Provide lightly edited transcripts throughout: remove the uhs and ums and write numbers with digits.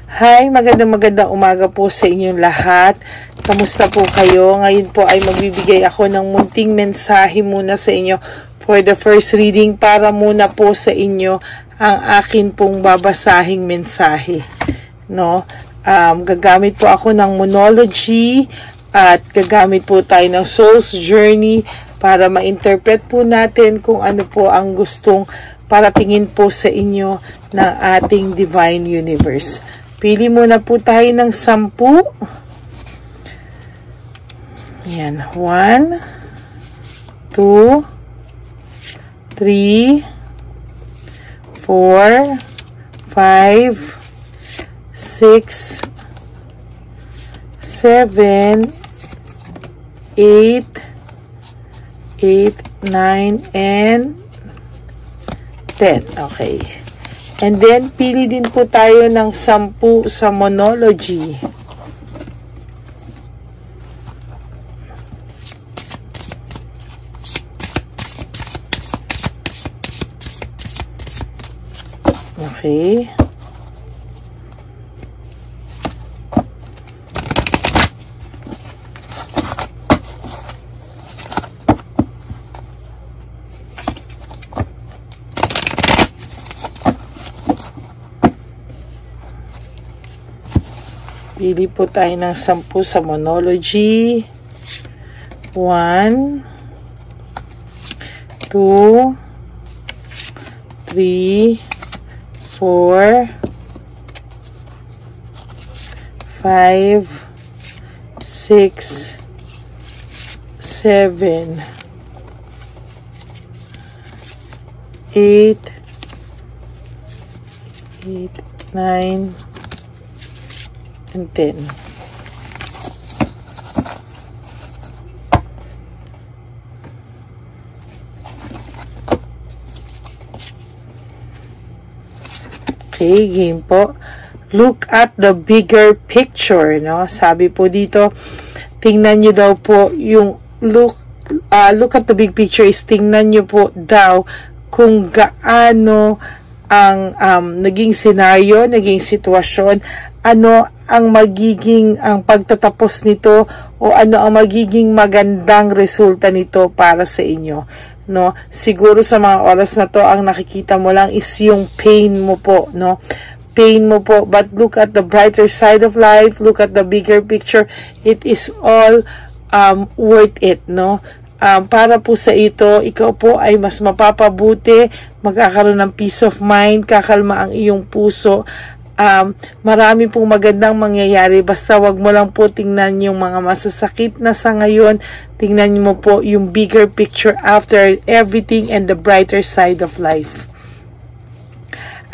Hi, magandang umaga po sa inyong lahat. Kamusta po kayo? Ngayon po ay magbibigay ako ng munting mensahe muna sa inyo for the first reading para muna po sa inyo ang akin pong babasahing mensahe. No? Gagamit po ako ng monology at gagamit po tayo ng Soul's Journey para ma-interpret po natin kung ano po ang gustong paratingin po sa inyo ng ating Divine Universe. Pili muna po tayo ng 10. Yan. 1, 2, 3, 4, 5, 6, 7, 8, 9, and 10. Okay. And then, pili din po tayo ng 10 sa monology. Okay. Pili po tayo ng 10 sa monology. 1, 2, 3, 4, 5, 6, 7, 8, 9, and 10. Okay, game po. Look at the bigger picture, no? Sabi po dito, tingnan nyo daw po yung look at the big picture is tingnan nyo po daw kung gaano ang naging senaryo, naging sitwasyon, ano ang magiging pagtatapos nito o ano ang magiging magandang resulta nito para sa inyo, no? Siguro sa mga oras na to ang nakikita mo lang is yung pain mo po, no? Pain mo po, but look at the brighter side of life, look at the bigger picture. It is all worth it, no? Para po sa ito, ikaw po ay mas mapapabuti, magkakaroon ng peace of mind, kakalma ang iyong puso. Marami pong magandang mangyayari, basta wag mo lang po tingnan yung mga masasakit na sa ngayon, tingnan mo po yung bigger picture after everything and the brighter side of life.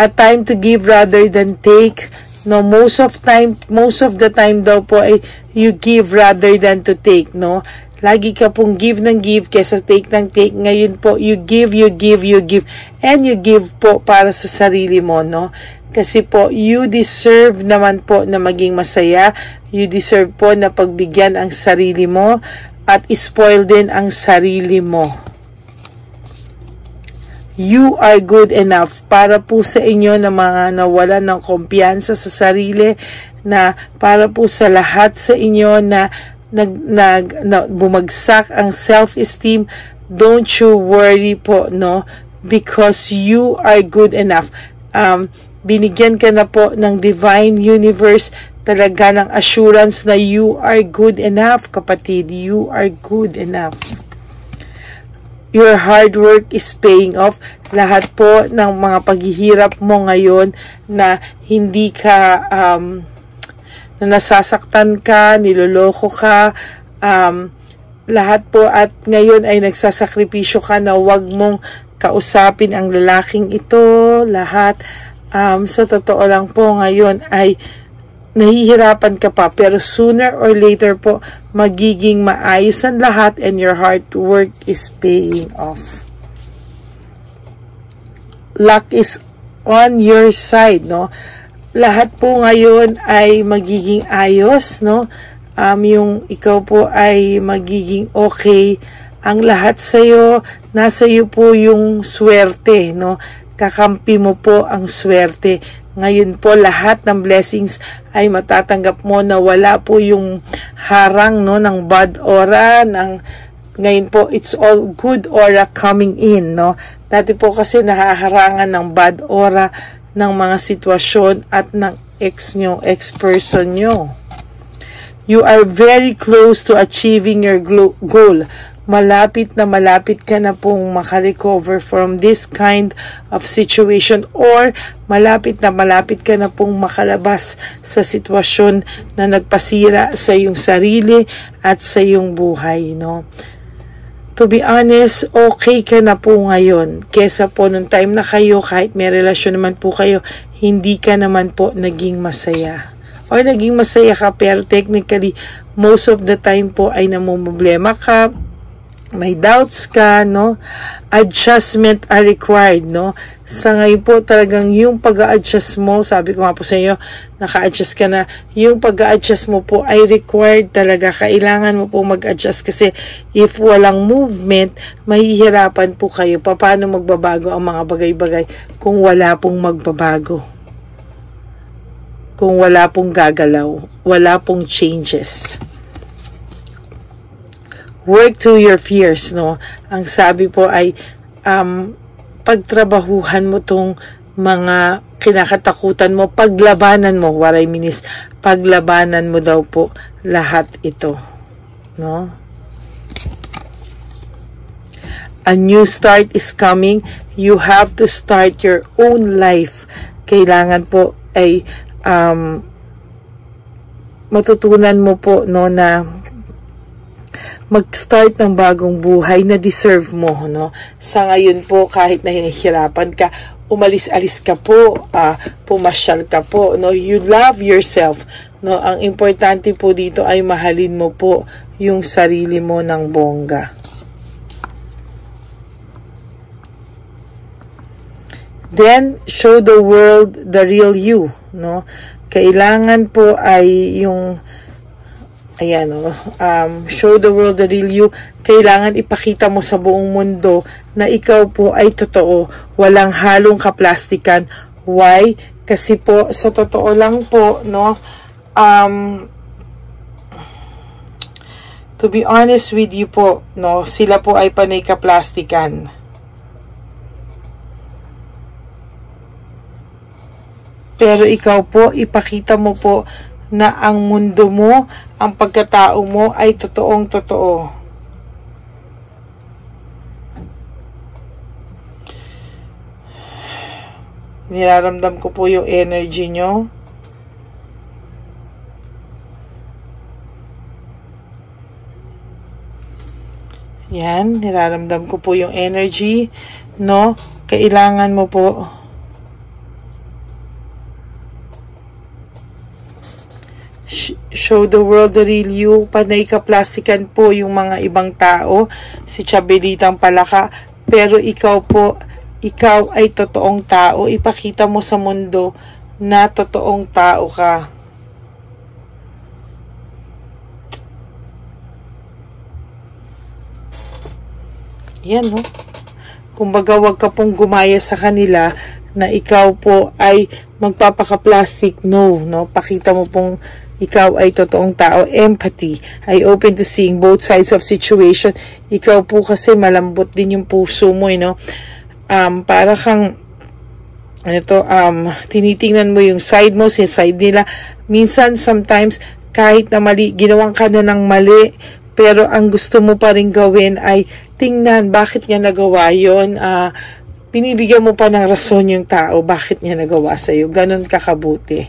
A time to give rather than take, no? Most of the time daw po ay you give rather than to take, no? Lagi ka pong give ng give kesa take ng take. Ngayon po, you give, and you give po para sa sarili mo, no? Kasi po, you deserve naman po na maging masaya. You deserve po na pagbigyan ang sarili mo at spoil din ang sarili mo. You are good enough para po sa inyo na mga nawalan ng kumpiyansa sa sarili, na para po sa lahat sa inyo na bumagsak ang self-esteem. Don't you worry po, no? Because you are good enough. Binigyan ka na po ng Divine Universe talaga ng assurance na you are good enough, kapatid. You are good enough. Your hard work is paying off. Lahat po ng mga paghihirap mo ngayon na hindi ka na nasasaktan ka, niloloko ka, lahat po at ngayon ay nagsasakripisyo ka na wag mong kausapin ang lalaking ito, lahat. Sa totoo lang po ngayon ay nahihirapan ka pa, pero sooner or later po magiging maayos ang lahat and your hard work is paying off. Luck is on your side, no? Lahat po ngayon ay magiging ayos, no? Yung ikaw po ay magiging okay. Ang lahat sa'yo, nasa iyo po yung swerte, no? Kakampi mo po ang swerte. Ngayon po, lahat ng blessings ay matatanggap mo na wala po yung harang, no, ng bad aura, ngayon po, it's all good aura coming in, no. Dati po kasi nahaharangan ng bad aura ng mga sitwasyon at ng ex-person nyo. You are very close to achieving your goal. Malapit na malapit ka na pong makarecover from this kind of situation, or malapit ka na pong makalabas sa sitwasyon na nagpasira sa iyong sarili at sa iyong buhay, no? To be honest, okay ka na po ngayon kesa po nung time na kayo, kahit may relasyon naman po kayo, hindi ka naman po naging masaya. Or naging masaya ka, pero technically, most of the time po ay namumblema ka, may doubts ka, no? Adjustment are required, no? Sa ngayon po, talagang yung pag-a-adjust mo, sabi ko nga po sa inyo, naka-adjust ka na, yung pag-a-adjust mo po ay required talaga. Kailangan mo po mag-adjust kasi if walang movement, mahihirapan po kayo. Paano magbabago ang mga bagay-bagay kung wala pong magbabago? Kung wala pong gagalaw, wala pong changes. Work through your fears, no? Ang sabi po ay pagtrabahuhan mo tong mga kinakatakutan mo, paglabanan mo. What I mean is, paglabanan mo daw po lahat ito, no? A new start is coming. You have to start your own life. Kailangan po ay matutunan mo po, no, na mag-start ng bagong buhay na deserve mo, no? Sa ngayon po, kahit nahihirapan ka, umalis-alis ka po, pumasyal ka po, no? You love yourself, no? Ang importante po dito ay mahalin mo po yung sarili mo ng bongga. Then, show the world the real you, no? Kailangan po ay yung ayan, show the world the real you. Kailangan ipakita mo sa buong mundo na ikaw po ay totoo. Walang halong kaplastikan. Why? Kasi po, sa totoo lang po, no, to be honest with you po, no, sila po ay panay kaplastikan. Pero ikaw po, ipakita mo po na ang mundo mo, ang pagkatao mo ay totoong totoo. Niraramdam ko po yung energy nyo. Yan, niraramdam ko po yung energy, no? Kailangan mo po show the world the real you. Panay kaplastikan po yung mga ibang tao, si Chabelitang Palaka, pero ikaw po, ikaw ay totoong tao. Ipakita mo sa mundo na totoong tao ka. Yan, no? Kumbaga, wag ka pong gumaya sa kanila na ikaw po ay magpapaka-plastic. No, no? Pakita mo pong ikaw ay totoong tao. Empathy. Ay open to seeing both sides of situation. Ikaw po kasi malambot din yung puso mo, no? Para kang tinitingnan mo yung side mo, si side nila. Minsan, sometimes, kahit na mali, ginawang ka na ng mali, pero ang gusto mo pa rin gawin ay tingnan, bakit niya nagawa yun? Binibigyan mo pa ng rason yung tao, bakit niya nagawa sa'yo. Ganon kakabuti,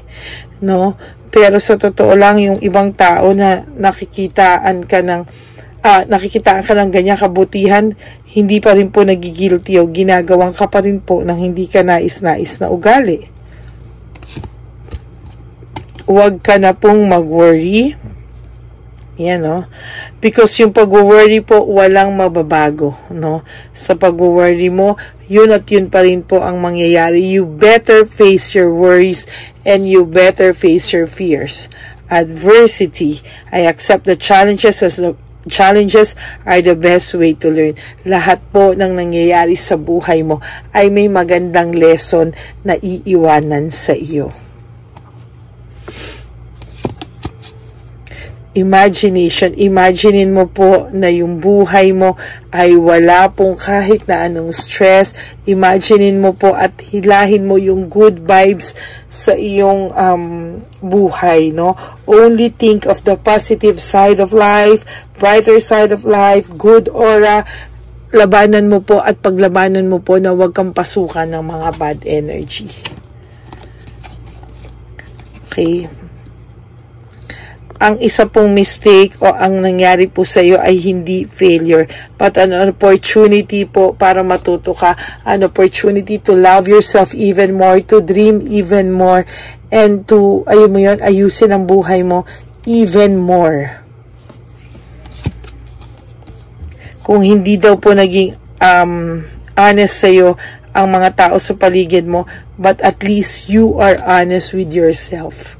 no? Pero sa totoo lang, yung ibang tao na nakikitaan ka ng ganyang kabutihan, hindi pa rin po nagigilty o ginagawang ka pa rin po ng hindi ka nais-nais na ugali. Huwag ka na pong mag-worry. Yan, no? Because yung pag-worry po, walang mababago, no? Sa pag-worry mo, yun at yun pa rin po ang mangyayari. You better face your worries and you better face your fears. Adversity. I accept the challenges challenges are the best way to learn. Lahat po ng nangyayari sa buhay mo ay may magandang lesson na iiwanan sa iyo. Imagination. Imaginein mo po na yung buhay mo ay wala pong kahit na anong stress. Imaginein mo po at hilahin mo yung good vibes sa iyong buhay, no? Only think of the positive side of life, brighter side of life, good aura. Labanan mo po at paglabanan mo po na huwag kang pasukan ng mga bad energy. Okay. Ang isa pong mistake o ang nangyari po sa iyo ay hindi failure, but an opportunity po para matuto ka, an opportunity to love yourself even more, to dream even more, and to, ayusin ang buhay mo even more. Kung hindi daw po naging honest sa iyo ang mga tao sa paligid mo, but at least you are honest with yourself.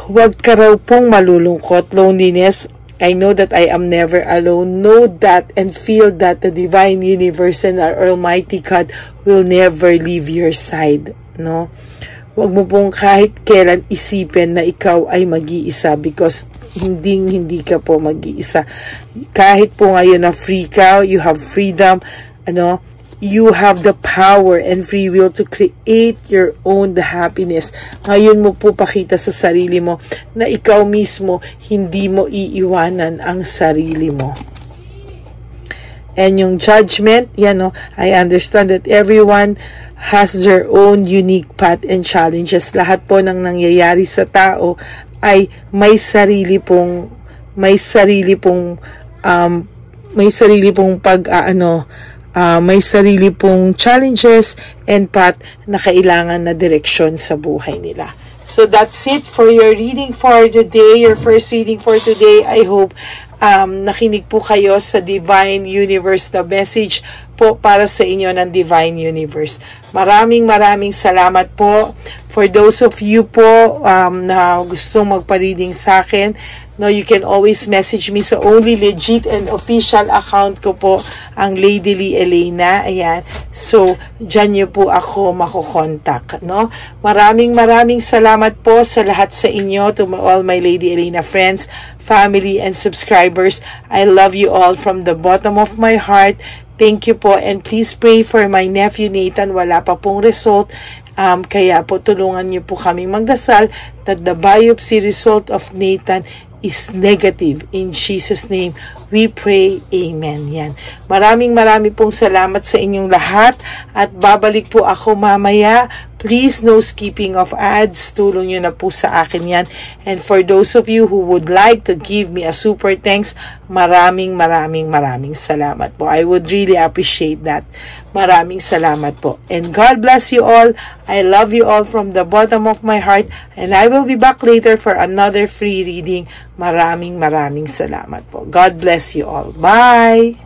Huwag ka raw pong malulungkot. Loneliness, I know that I am never alone. Know that and feel that the divine universe and our almighty God will never leave your side, no? Huwag mo pong kahit kailan isipin na ikaw ay mag-iisa, because hindi ka po mag-iisa. Kahit po ngayon na free ka, you have freedom, you have the power and free will to create your own happiness. Ngayon mo po pakita sa sarili mo na ikaw mismo hindi mo iiwanan ang sarili mo. And yung judgment, I understand that everyone has their own unique path and challenges. Lahat po ng nangyayari sa tao ay may sarili pong challenges and path na kailangan na direksyon sa buhay nila. So that's it for your reading for today, your first reading for today. I hope nakinig po kayo sa Divine Universe, the message po para sa inyo ng Divine Universe. Maraming salamat po. For those of you po na gustong magpa-reading sa akin, no, you can always message me sa only legit and official account ko po, ang Lady Lee Elena. Ayan. So, dyan nyo po ako makukontak, no? Maraming salamat po sa lahat sa inyo, to all my Lady Elena friends, family, and subscribers. I love you all from the bottom of my heart. Thank you po, and please pray for my nephew Nathan. Wala pa pong result. Kaya po tulungan niyo po kaming magdasal that the biopsy result of Nathan is negative. In Jesus' name, we pray. Amen. Yan. Maraming pong salamat sa inyong lahat, at babalik po ako mamaya. Please, no skipping of ads. Tulong nyo na po sa akin yan. And for those of you who would like to give me a super thanks, maraming salamat po. I would really appreciate that. Maraming salamat po. And God bless you all. I love you all from the bottom of my heart. And I will be back later for another free reading. Maraming salamat po. God bless you all. Bye!